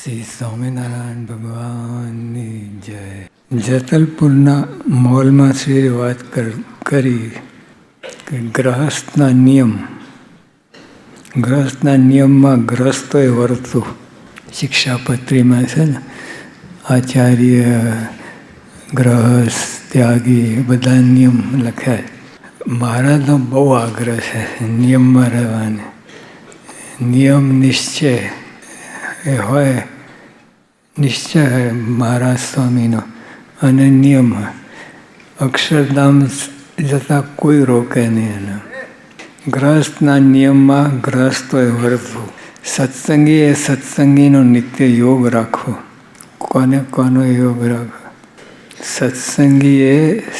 શ્રી સ્વામિનારાયણ ભગવાનની જય. જેતલપુરના મોલમાં શ્રી વાત કરી કે ગ્રહસ્થના નિયમ. ગ્રહસ્થના નિયમમાં ગ્રહસ્થોએ વર્તું શિક્ષાપત્રીમાં છે ને, આચાર્ય, ગ્રહસ્થ, ત્યાગી બધા નિયમ લખ્યા. મહારાજનો બહુ આગ્રહ છે નિયમમાં રહેવાની. નિયમ નિશ્ચય એ હોય, નિશ્ચય હોય મહારાજ સ્વામીનો, અને નિયમ હોય. અક્ષરધામ જતાં કોઈ રોકે નહીં એને. ગ્રહસ્થના નિયમમાં ગ્રહસ્થોએ વર્તવું. સત્સંગી એ સત્સંગીનો નિત્ય યોગ રાખવો. કોનો યોગ રાખવો? સત્સંગી એ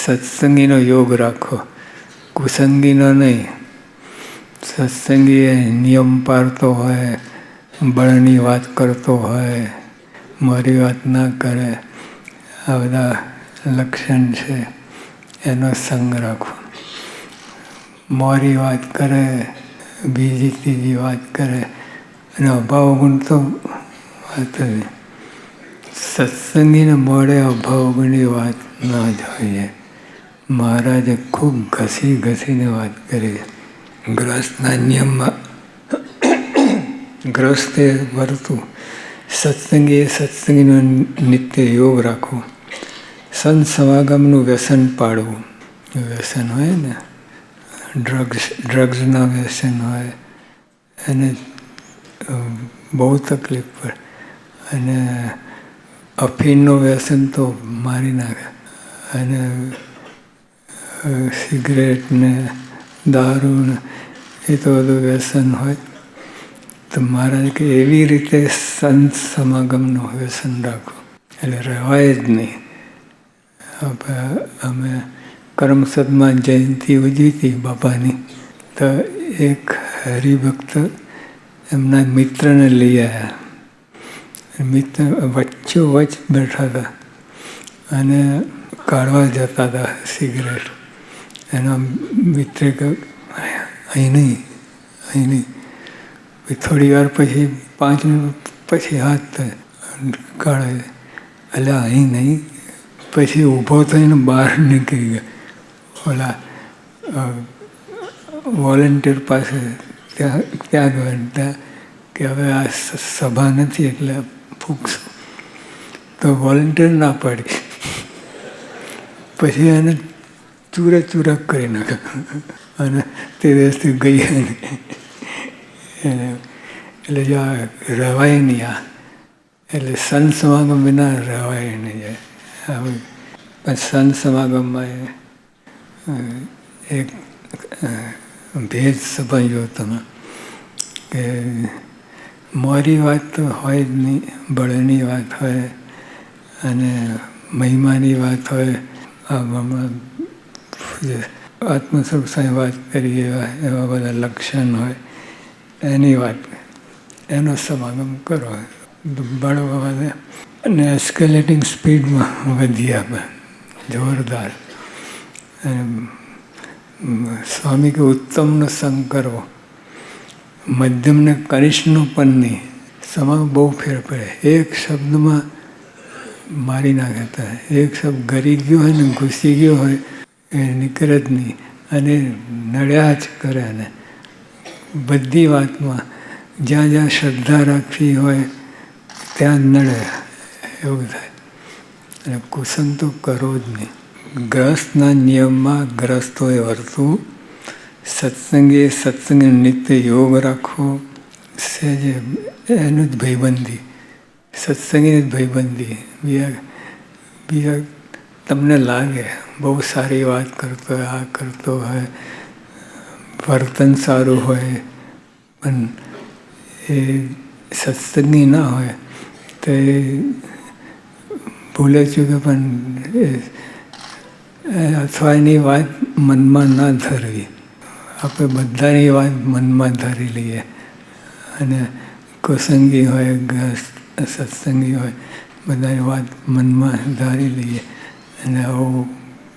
સત્સંગીનો યોગ રાખવો, કુસંગીનો નહીં. સત્સંગી એ નિયમ પાળતો હોય, બળની વાત કરતો હોય, મારી વાત ના કરે, આ બધા લક્ષણ છે. એનો સંગ રાખવો. મોરી વાત કરે, બીજી ત્રીજી વાત કરે, અને અભાવ ગુણ તો વાત જ નહીં. સત્સંગીને મોડે અભાવ ગુણની વાત ના જોઈએ. મહારાજે ખૂબ ઘસીને વાત કરી. ગ્રહસ્થના નિયમમાં ગ્રહસ્થે વર્તું. સત્સંગી એ સત્સંગીનો નિત્ય યોગ રાખવો. સંત સમાગમનું વ્યસન પાડવું. વ્યસન હોય ને, ડ્રગ્સના વ્યસન હોય, એને બહુ તકલીફ પડે. અને અફીણનું વ્યસન તો મારી નાખે. અને સિગરેટ ને દારૂ ને એ તો બધું વ્યસન હોય. તો મહારાજ કે એવી રીતે સંત સમાગમનું વ્યસન રાખો, એટલે રહેવાય જ નહીં. અમે કરમસદમાં જયંતિ ઉજવી હતી બાપાની, તો એક હરિભક્ત એમના મિત્રને લઈ આવ્યા. મિત્ર વચ્ચોવચ્ચ બેઠા હતા અને કાઢવા જતા હતા સિગરેટ. એના મિત્રે કહ્યું, અહીં નહીં. થોડી વાર પછી 5 મિનિટ પછી હાથ કાઢે, એટલે અહીં નહીં. પછી ઊભો થઈને બહાર નીકળી ગયો. ઓલા વોલેન્ટિયર પાસે ત્યાં ગયા કે હવે આ સભા નથી એટલે ફૂંકશું. તો વોલેન્ટિયર ના પાડી. પછી એને ચૂરક કરી નાખ્યો અને તે દિવસથી ગઈ નહીં. એટલે જો રહેવાય નહીં. આ એટલે સંત સમાગમ વિના રહેવાય નહીં જાય. સંત સમાગમમાં એક ભેદ સમજો તમે કે મોરી વાત તો હોય જ નહીં, બળની વાત હોય અને મહિમાની વાત હોય. આત્મસ્વરૂપની વાત કરીએ એવા બધા લક્ષણ હોય, એની વાત, એનો સમાગમ કરો. બળ વધે અને એસ્કેલેટિંગ સ્પીડમાં વધી આપણે જોરદાર. સ્વામી કે ઉત્તમનો સંગ કરવો, મધ્યમને કનિષ્ઠનો પણ નહીં. સમાજ બહુ ફેર પડે. એક શબ્દમાં મારી નાખતા. એક શબ્દ ગરી ગયો હોય ને ઘૂસી ગયો હોય એ નીકળે જ નહીં, અને નડ્યા જ કરે. અને બધી વાતમાં જ્યાં શ્રદ્ધા રાખવી હોય ત્યાં જ નડે, એવું થાય. અને કુસંગ તો કરવો જ નહીં. ગ્રહસ્થના નિયમમાં ગ્રહસ્થોએ વર્તવું. સત્સંગી સત્સંગી નિત્ય યોગ રાખવો. સહેજે એનું જ ભાઈબંધી, સત્સંગીની જ ભાઈબંધી. બીજા તમને લાગે બહુ સારી વાત કરતો હોય, આ કરતો હોય, વર્તન સારું હોય, પણ એ સત્સંગી ના હોય તો એ ભૂલે ચૂકે. પણ અથવા એની વાત મનમાં ના ધરવી. આપણે બધાની વાત મનમાં ધરી લઈએ. અને કુસંગી હોય, સત્સંગી હોય, બધાની વાત મનમાં ધારી લઈએ, અને આવું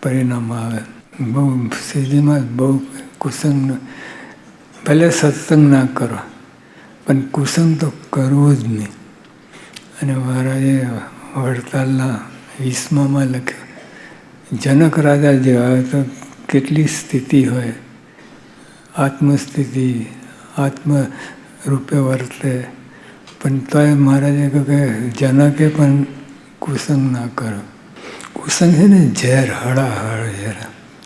પરિણામ આવે. બહુ સીધીમાં બહુ કુસંગ. ભલે સત્સંગ ના કરો, પણ કુસંગ તો કરવો જ નહીં. અને મહારાજે વડતાલના 20માં લખ્યું, જનક રાજા જેવા તો કેટલી સ્થિતિ હોય, આત્મસ્થિતિ, આત્મ રૂપે વર્તે, પણ તોય મહારાજે કહ્યું કે જનકે પણ કુસંગ ના કરો. કુસંગ છે ને ઝેર, હળાહળ ઝેર.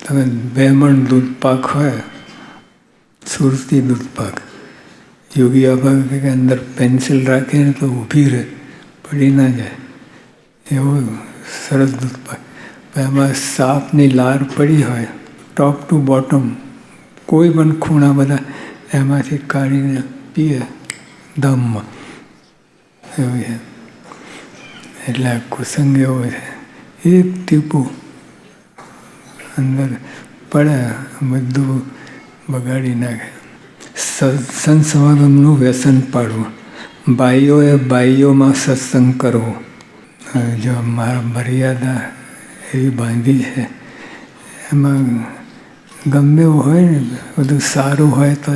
તમે 2 મણ દૂધ પાક હોય, સુરતી દૂધ પાક, યોગી આબા કે અંદર પેન્સિલ રાખીને તો ઊભી રહે, પડી ના જાય, એવું સરસ દૂધ પાક. એમાં સાપની લાર પડી હોય, ટોપ ટુ બોટમ, કોઈ પણ ખૂણા બધા એમાંથી કાઢીને પીએ દમમાં, એવું છે. એટલે આ કુસંગ એવો છે, એક ટીપું અંદર પડે બધું બગાડી નાખે. સત્સંગ સમાગમનું વ્યસન પાડવું, બાઈઓએ બાઈઓમાં સત્સંગ કરવો. જો મારા મર્યાદા એવી બાંધી છે, એમાં ગમે એવું હોય ને, બધું સારું હોય તો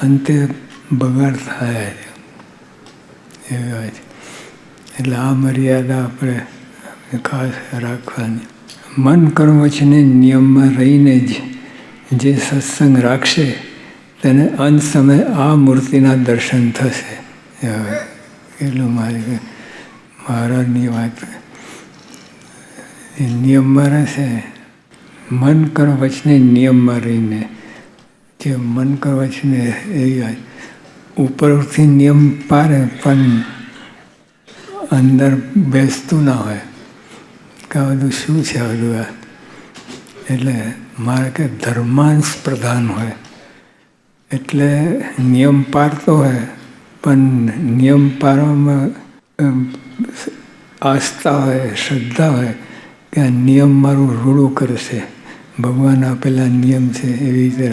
અંતે બગાડ થાય જ, એવી હોય છે. એટલે આ મર્યાદા આપણે ખાસ રાખવાની. મન કર્મ વચને નિયમમાં રહીને જ જે સત્સંગ રાખશે તેને અંત સમયે આ મૂર્તિના દર્શન થશે. એટલું મહારાજની વાત. નિયમમાં રહેશે, મન કર્મ વચને નિયમમાં રહીને, જે મન કર્મ વચને એ ઉપરથી નિયમ પાડે પણ અંદર બેસતું ના હોય કે આ બધું શું છે આ બધું. એટલે મારે કે ધર્માંશ પ્રધાન હોય, એટલે નિયમ પાળતો હોય પણ નિયમ પાળવામાં આસ્થા હોય, શ્રદ્ધા હોય કે આ નિયમ મારું રૂડું કરશે, ભગવાન આપેલા નિયમ છે એવી રીતે.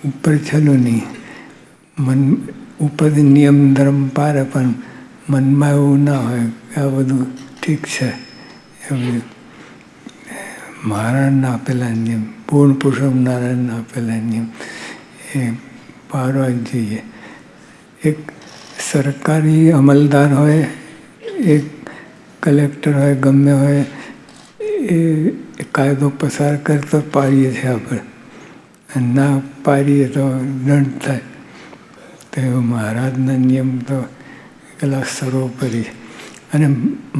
ઉપર ચલો નહીં, મન ઉપરથી નિયમ ધર્મ પાડે પણ મનમાં એવું ના હોય કે આ બધું ઠીક છે. એવું મહારાજના આપેલા નિયમ, પૂર્ણ પુરુષોત્તમ નારાયણના આપેલા નિયમ એ પાળવા જ જોઈએ. એક સરકારી અમલદાર હોય, એક કલેક્ટર હોય, ગમે હોય, એ કાયદો પસાર કરતો પાડીએ છીએ આપણે, ના પાડીએ તો દંડ થાય. તો મહારાજના નિયમ તો પેલા સર્વોપરી. અને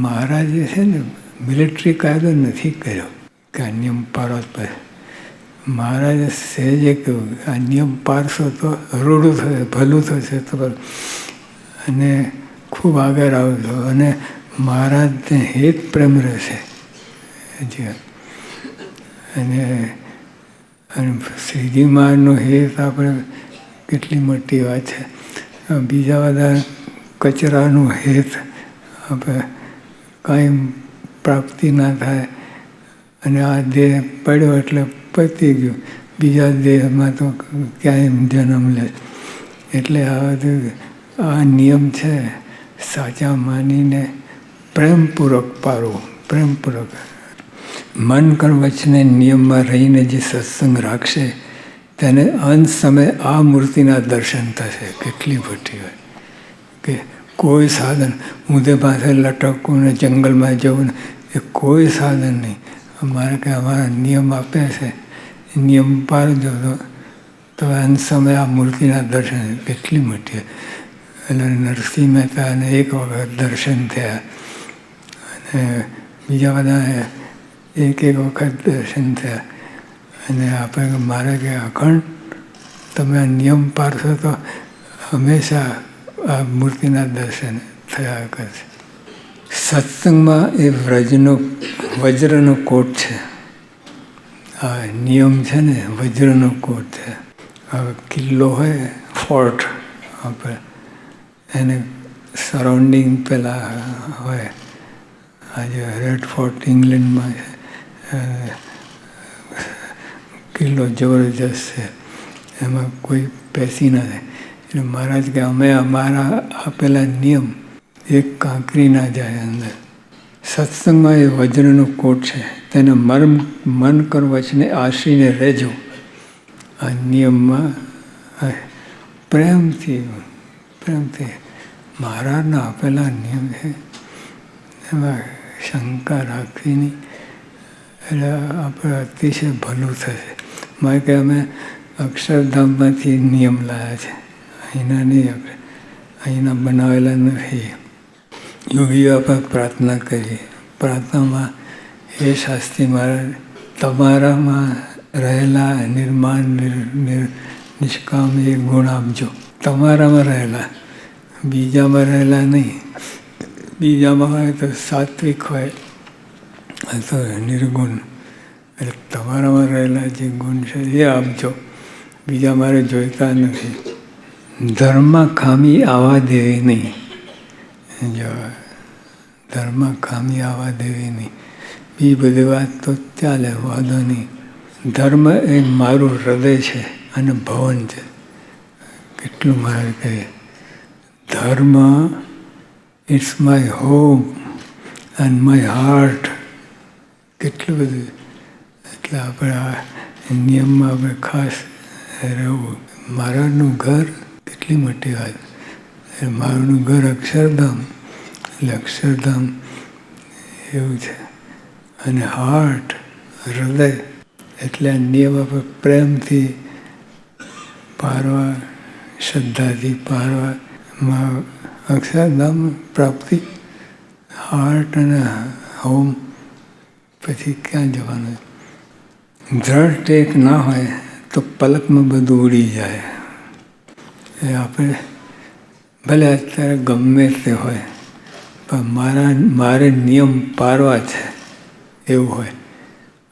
મહારાજે છે ને મિલિટરી કાયદો નથી કર્યો કે આ નિયમ પાળવા પડે. મહારાજે સહેજે કહ્યું આ નિયમ પાળશો તો રૂડું થશે, ભલું થશે તો, અને ખૂબ આગળ આવશો અને મહારાજને હિત પ્રેમ રહેશે. અને શ્રીજી મહારાજનું હિત આપણે કેટલી મોટી વાત છે. બીજા બધા કચરાનું હિત આપણે કાંઈ પ્રાપ્તિ ના થાય, અને આ દેહ પડ્યો એટલે પતી ગયું, બીજા દેહમાં તો ક્યાંય જન્મ લે. એટલે આ બધું આ નિયમ છે સાચા માનીને પ્રેમપૂર્વક પાળવું. પ્રેમપૂર્વક મન કર્મ વચને નિયમમાં રહીને જે સત્સંગ રાખશે તેને અંત સમયે આ મૂર્તિના દર્શન થશે. કેટલી મોટી હોય કે કોઈ સાધન, ઊંધે પાસે લટકવું ને જંગલમાં જવું ને, એ કોઈ સાધન નહીં. અમારે કે અમારા નિયમ આપે છે, નિયમ પાળજો તો અંત સમયે આ મૂર્તિના દર્શન. કેટલી મોટી. એટલે નરસિંહ મહેતાને એક વખત દર્શન થયા, અને બીજા બધા એક વખત દર્શન થયા. અને આપણે મારે કે અખંડ તમે આ નિયમ પાળશો તો હંમેશા આ મૂર્તિના દર્શન થયા કરશે. સત્સંગમાં એ વજ્રનો કોટ છે. આ નિયમ છે ને વજ્રનો કોટ છે. હવે કિલ્લો હોય, ફોર્ટ, આપણે એને સરાઉન્ડિંગ પેલા હોય. આજે રેડ ફોર્ટ ઇંગ્લેન્ડમાં કિલ્લો જબરજસ્ત છે, એમાં કોઈ પેસી ના થાય. એટલે મહારાજ કે અમે અમારા આપેલા નિયમ એક કાંકરી ના જાય અંદર. સત્સંગમાં એ વજ્રનો કોટ છે, તેને મન કર્મ વચને આશરીને રહેજો. આ નિયમમાં પ્રેમથી મહારાજના આપેલા નિયમ છે, એમાં શંકા રાખવી નહીં, એટલે આપણે અતિશય ભલું થશે. મારે કે અમે અક્ષરધામમાંથી નિયમ લાવ્યા છે, અહીંના નહીં, આપણે અહીંના બનાવેલા નથી. યોગીઓ આપણે પ્રાર્થના કરીએ, પ્રાર્થનામાં હે શાસ્ત્રી મહારાજ, તમારામાં રહેલા નિર્માણ નિષ્કામ એ ગુણ આપજો. તમારામાં રહેલા, બીજામાં રહેલા નહીં. બીજામાં હોય તો સાત્વિક હોય, તો નિર્ગુણ. એટલે તમારામાં રહેલા જે ગુણ છે એ આપજો, બીજા મારે જોઈતા નથી. ધર્મમાં ખામી આવવા દેવી નહીં. જો ધર્મમાં ખામી આવવા દેવી નહીં. બી બધી વાત તો ચાલે, વાંધો નહીં. ધર્મ એ મારું હૃદય છે અને ભવન છે. કેટલું મારે કહે, ધર્મ it's my home and my heart. કેટલું બધું. એટલે આપણે આ નિયમમાં આપણે ખાસ રહેવું. મારાનું ઘર કેટલી મોટી વાત. મારું ઘર અક્ષરધામ, એટલે અક્ષરધામ એવું છે. અને હાર્ટ, હૃદય, એટલે આ નિયમ આપણે પ્રેમથી પારવા, શ્રદ્ધાથી પારવામાં અક્ષરધામ પ્રાપ્તિ. હાર્ટ અને હોમ, પછી ક્યાં જવાનું? દ્રઢ ટેક ના હોય તો પલકમાં બધું ઉડી જાય. એ આપણે ભલે અત્યારે ગમે તે હોય, પણ મારે નિયમ પારવા છે એવું હોય.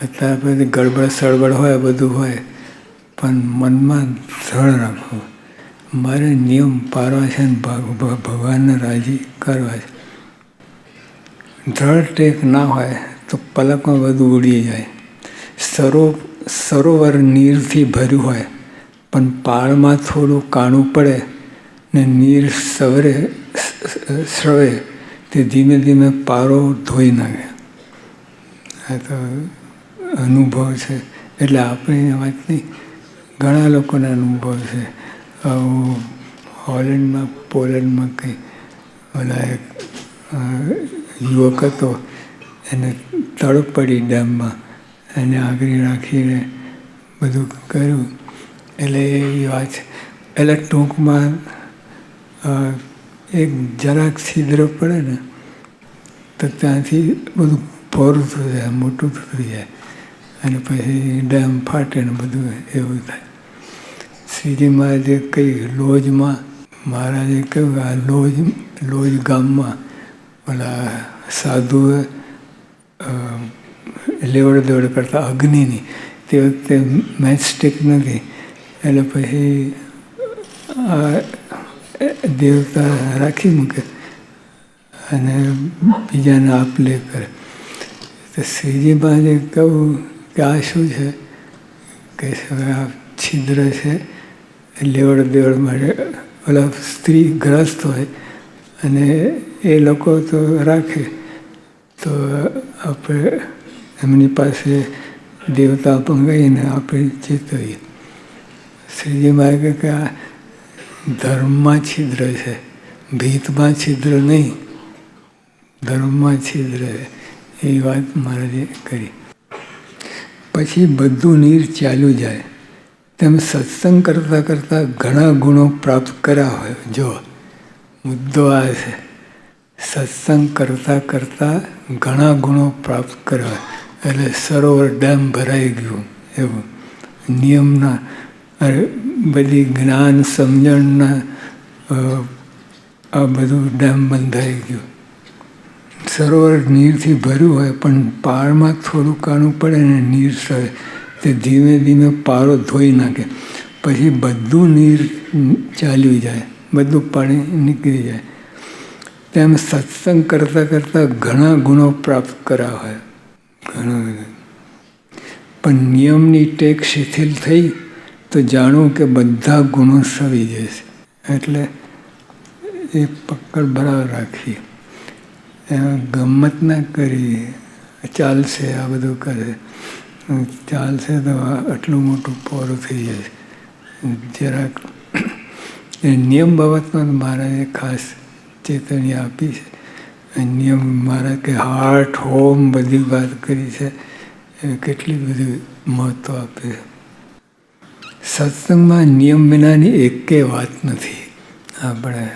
અત્યારે પછી ગડબડ સળબડ હોય, બધું હોય, પણ મનમાં દ્રઢ રાખવું, મારે નિયમ પારવા છે ને ભગવાનને રાજી કરવા છે. દ્રઢ ટેક ના હોય તો પલકમાં બધું ઉડી જાય. સરોવર નીરથી ભર્યું હોય, પણ પાળમાં થોડું કાણું પડે ને નીર સ્રવે તે ધીમે ધીમે પારો ધોઈ નાખે. આ તો અનુભવ છે. એટલે આપણે વાત નહીં, ઘણા લોકોને અનુભવ છે. હોલેન્ડમાં, પોલેન્ડમાં કંઈ ઓલા એક યુવક હતો, એને તળ પડી ડેમમાં, એને આગળ રાખીને બધું કર્યું. એટલે એ વાત છે. એટલે ટૂંકમાં એક જરાક છિદ્ર પડે ને તો ત્યાંથી બધું પોરું થઈ જાય, મોટું થઈ જાય, અને પછી ડેમ ફાટે ને બધું એવું થાય. શ્રીજી મહારાજે કહી લોજમાં, મહારાજે કહ્યું આ લોજ ગામમાં ઓલા સાધુએ લેવડ દેવડ કરતા અગ્નિની, તે વખતે મેચસ્ટિક નથી, એટલે પછી આ દેવતા રાખી મૂકે અને બીજાને આપ લે કરે. તો શ્રીજી મહારાજે કહ્યું કે આ શું છે? કે આ છિદ્ર છે, લેવડ દેવડ માટે. ઓલા સ્ત્રી ગ્રસ્ત હોય અને એ લોકો તો રાખે, તો આપણે એમની પાસે દેવતા મંગાવીને આપણે ચેતવીએ. શ્રીજી મહારાજ કે આ ધર્મમાં છિદ્ર છે, ભીતમાં છિદ્ર નહીં, ધર્મમાં છિદ્ર છે. એ વાત મહારાજે કરી. પછી બધું નીર ચાલ્યું જાય. તેમ સત્સંગ કરતાં કરતાં ઘણા ગુણો પ્રાપ્ત કર્યા હોય. જો મુદ્દો આ છે, સત્સંગ કરતાં કરતાં ઘણા ગુણો પ્રાપ્ત કર્યા હોય. એટલે સરોવર ડેમ ભરાઈ ગયું એવું. નિયમના બધી જ્ઞાન સમજણના આ બધું ડેમ બંધાઈ ગયું. સરોવર નીરથી ભર્યું હોય, પણ પાળમાં થોડું કાણું પડે ને નીર સરે તે ધીમે ધીમે પારો ધોઈ નાખે. પછી બધું નીર ચાલ્યું જાય, બધું પાણી નીકળી જાય. તેમ સત્સંગ કરતાં કરતાં ઘણા ગુણો પ્રાપ્ત કર્યા હોય. ઘણા. પણ નિયમની ટેક શિથિલ થઈ તો જાણવું કે બધા ગુણો સવી જશે. એટલે એ પકડ બરાબર રાખીએ. એમાં ગમ્મત ના કરી, ચાલશે આ બધું કરે, ચાલશે તો આટલું મોટું પોરું થઈ જશે. જરાક એ નિયમ બાબતમાં મહારાજે ખાસ ચેતવણી આપી છે. નિયમ મારા કે હાર્ટ હોમ બધી વાત કરી છે એ કેટલી બધી મહત્ત્વ આપે છે. સત્સંગમાં નિયમ વિનાની એકે વાત નથી. આપણે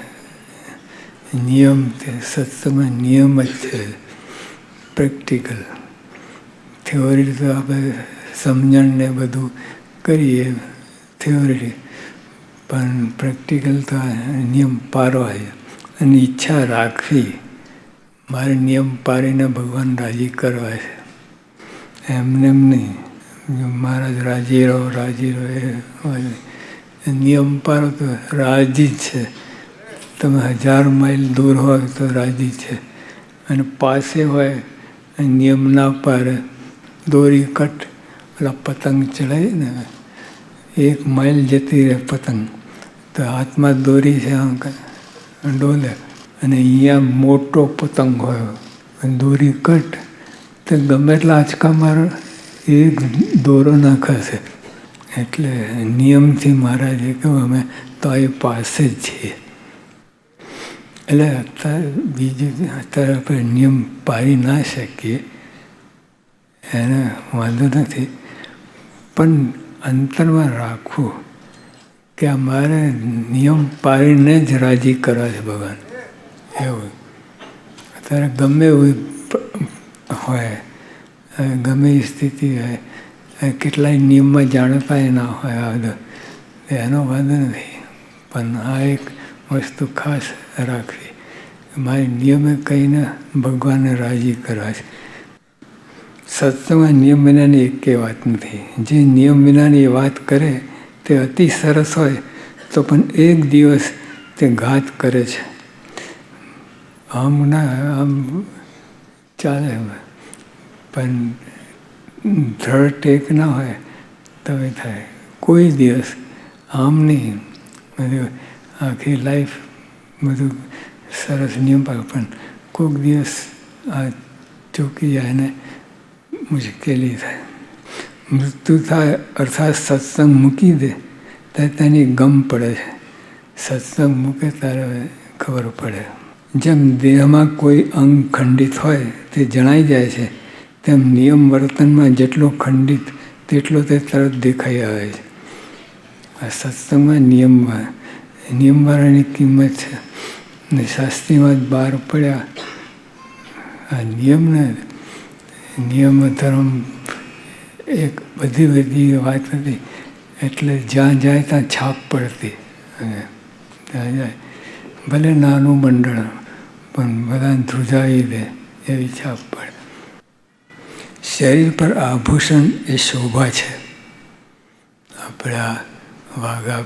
નિયમ છે, સત્સંગમાં નિયમ જ છે. પ્રેક્ટિકલ થિયોરી તો આપણે સમજણને બધું કરીએ થિયોરી, પણ પ્રેક્ટિકલ તો નિયમ પાળવા છે અને ઈચ્છા રાખવી મારે નિયમ પાળીને ભગવાન રાજી કરવા છે. એમને એમ નહીં મહારાજ રાજી રહો એ નિયમ પાળો તો રાજી જ છે. તમે 1000 માઇલ દૂર હોય તો રાજી છે, અને પાસે હોય નિયમ ના પાડે દોરી કટ પેલા પતંગ ચડાવી ને 1 માઇલ જતી રહે પતંગ તો હાથમાં દોરી છે ડોલે, અને અહીંયા મોટો પતંગ હોય દોરી કટ તો ગમે એટલા આંચકા મારો એક દોરો ના ખસે. એટલે નિયમથી મહારાજે કહ્યું અમે તો એ પાસે જ છીએ. એટલે અત્યારે આપણે નિયમ પાળી ના શકીએ એને વાંધો નથી, પણ અંતરમાં રાખવું કે અમારે નિયમ પાળીને જ રાજી કરવા છે ભગવાન. એવું અત્યારે ગમે એવું હોય, ગમે એ સ્થિતિ હોય, કેટલાય નિયમમાં જાણતા ના હોય આ બધું, એનો વાંધો નથી. પણ આ એક વસ્તુ ખાસ રાખવી, મારે નિયમે કહીને ભગવાનને રાજી કરવા છે. સત્સંગમાં નિયમ વિનાની એકે વાત નથી. જે નિયમ વિનાની વાત કરે તે અતિ સરસ હોય તો પણ એક દિવસ તે ઘાત કરે છે. આમ ચાલે, પણ ધડ ટેક ના હોય તો એ થાય. કોઈ દિવસ આમ નહીં, બધું આખી લાઈફ બધું સરસ નિયમ પાડે, પણ કોઈક દિવસ આ ચૂકી જાય ને મુશ્કેલી થાય. મૃત્યુ થાય અર્થાત સત્સંગ મૂકી દે ત્યારે તેની ગમ પડે છે. સત્સંગ મૂકે ત્યારે ખબર પડે. જેમ દેહમાં કોઈ અંગ ખંડિત હોય તે જણાઈ જાય છે, તેમ નિયમ વર્તનમાં જેટલો ખંડિત તેટલો તે તરત દેખાઈ આવે છે. આ સત્સંગમાં નિયમવાળાની કિંમત છે. ને શાસ્ત્રીમાં જ બહાર પડ્યા આ નિયમ ધર્મ એક બધી વાત હતી. એટલે જ્યાં જાય ત્યાં છાપ પડતી. ત્યાં જાય ભલે નાનું મંડળ પણ બધાને ધ્રુજાવી દે એવી છાપ પડે. શરીર પર આભૂષણ એ શોભા છે. આપણે આ વાઘા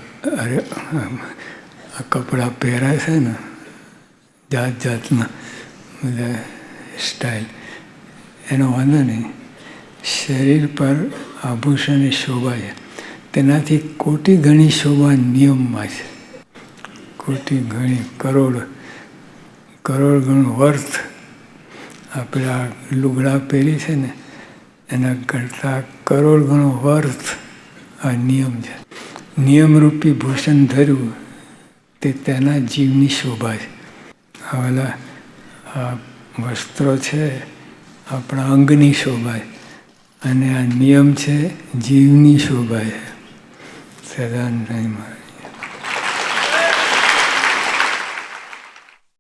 કપડાં પહેરાય છે ને જાત જાતના બધા સ્ટાઇલ, એનો વાંધો નહીં. શરીર પર આભૂષણ એ શોભા છે. તેનાથી કોટી ગણી શોભા નિયમમાં છે. કોટી ગણી કરોડ ગણું વર્થ આપણે આ લુગડા પહેરી છે ને એના કરતાં કરોડ ગણો વર્થ આ નિયમ છે. નિયમરૂપી ભૂષણ ધર્યું તે તેના જીવની શોભા છે. આવેલા આ વસ્ત્રો છે આપણા અંગની શોભા છે, અને આ નિયમ છે જીવની શોભા છે. સદાનંદ મહારાજ